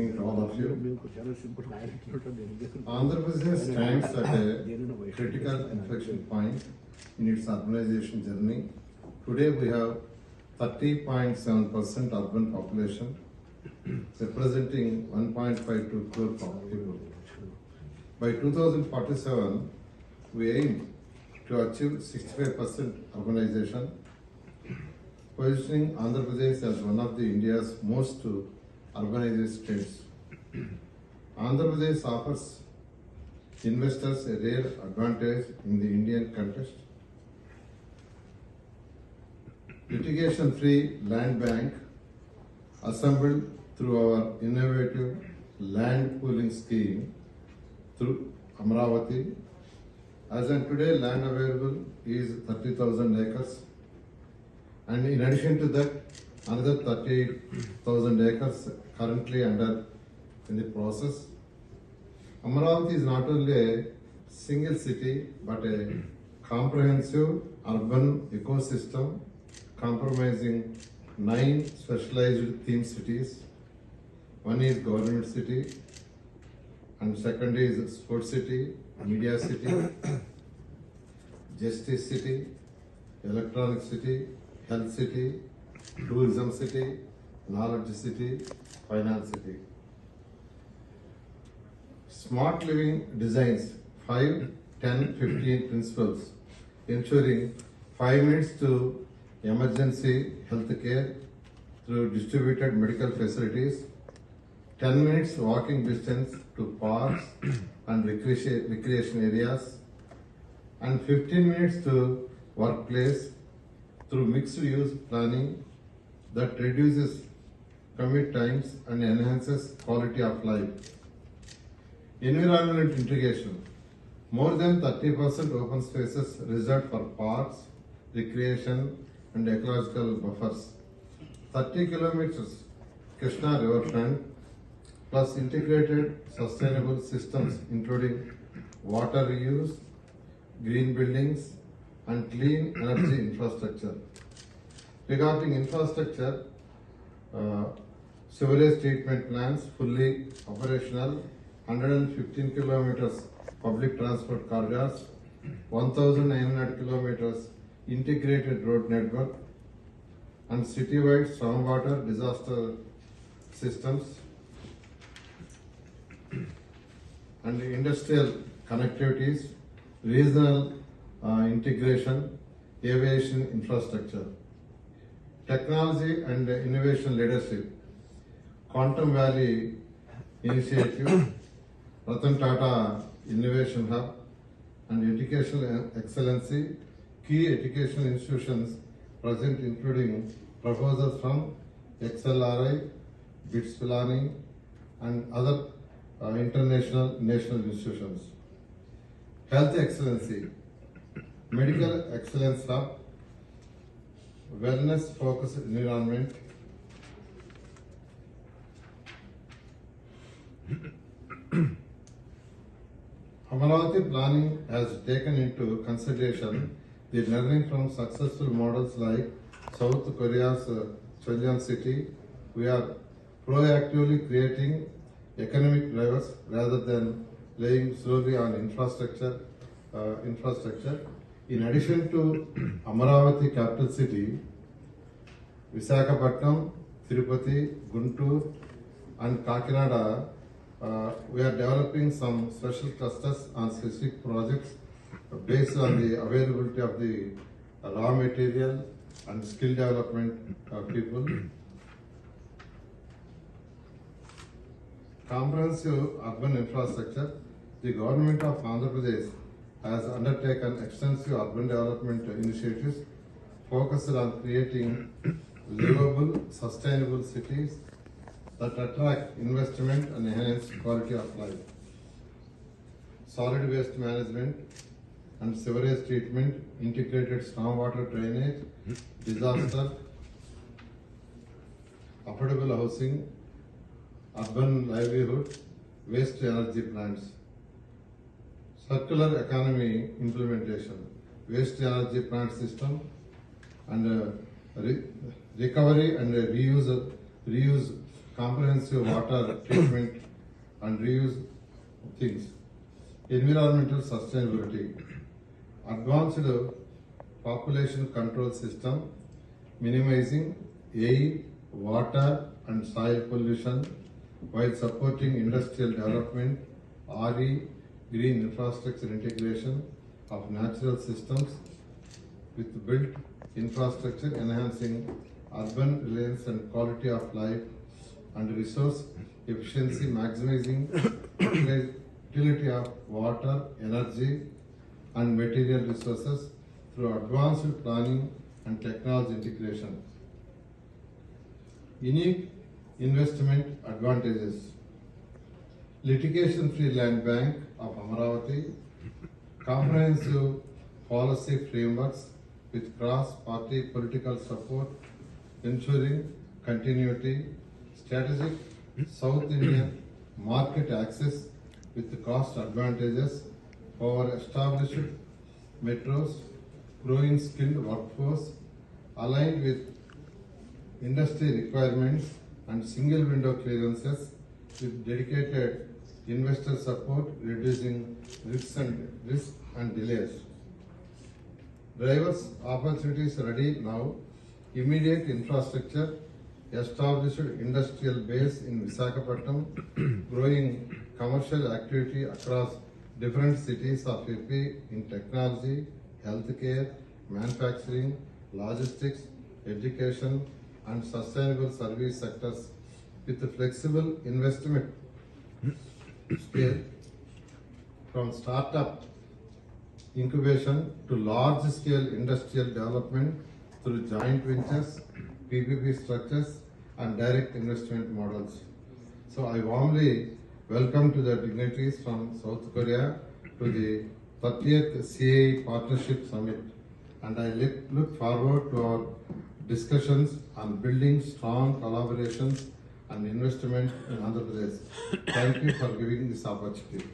evening to all of you. Andhra Pradesh stands at a critical inflection point in its urbanization journey. Today we have 30.7% urban population, representing 1.52 crore people. By 2047, we aim to achieve 65% urbanization, positioning Andhra Pradesh as one of the India's most urbanized states. Andhra Pradesh offers investors a rare advantage in the Indian context. Litigation-free land bank assembled through our innovative land pooling scheme through Amaravati. As on today, land available is 30,000 acres, and in addition to that, another 30,000 acres currently in the process. Amaravati is not only a single city but a comprehensive urban ecosystem comprising 9 specialized theme cities. One is government city, and second is sports city, media city, justice city, electronic city, health city, tourism city, knowledge city, finance city. Smart living designs 5, 10, 15 principles, ensuring 5 minutes to emergency health care through distributed medical facilities, 10 minutes walking distance to parks and recreation areas, and 15 minutes to workplace through mixed use planning that reduces commute times and enhances quality of life. Environment integration. More than 30% open spaces reserved for parks, recreation and ecological buffers. 30 kilometers Krishna riverfront plus integrated sustainable systems including water reuse, green buildings and clean energy infrastructure. Regarding infrastructure, sewerage treatment plants fully operational, 115 kilometers public transport corridors, 1,900 kilometers integrated road network, and citywide stormwater disaster systems, and industrial connectivities, regional integration, aviation infrastructure. Technology and innovation leadership, Quantum Valley Initiative, Ratan Tata Innovation Hub, and educational excellency, key educational institutions present including proposals from XLRI, BITS Pilani, and other international national institutions. Health excellency, medical excellence hub, wellness focused environment, Amaravati planning has taken into consideration the learning from successful models like South Korea's Cheollyeon city. We are proactively creating economic drivers rather than laying slowly on infrastructure. In addition to Amaravati capital city, Visakhapatnam, Tirupati, Guntur and Kakinada, we are developing some special clusters on specific projects based on the availability of the raw material and skill development of people. Comprehensive urban infrastructure. The government of Andhra Pradesh has undertaken extensive urban development initiatives focused on creating livable, sustainable cities that attract investment and enhance quality of life. Solid waste management and sewerage treatment, integrated stormwater drainage, disaster, affordable housing, urban livelihood, waste energy plants. Circular economy implementation, waste energy plant system, and recovery and reuse comprehensive water treatment and reuse things, environmental sustainability, advanced population control system, minimizing air, water and soil pollution while supporting industrial development, RE, green infrastructure integration of natural systems with built infrastructure enhancing urban resilience and quality of life and resource efficiency, maximizing utility of water, energy and material resources through advanced planning and technology integration. Unique investment advantages. Litigation-free land bank of Amaravati, comprehensive policy frameworks with cross-party political support, ensuring continuity, strategic South Indian market access with cost advantages over established metros, growing skilled workforce, aligned with industry requirements and single window clearances with dedicated investor support, reducing risks and delays. Drivers opportunities ready now, immediate infrastructure, established industrial base in Visakhapatnam, growing commercial activity across different cities of AP in technology, healthcare, manufacturing, logistics, education and sustainable service sectors with flexible investment scale from startup incubation to large scale industrial development through joint ventures, PPP structures and direct investment models. So I warmly welcome to the dignitaries from South Korea to the 30th CAE Partnership Summit, and I look forward to our discussions on building strong collaborations and investment in Andhra Pradesh. Thank you for giving this opportunity.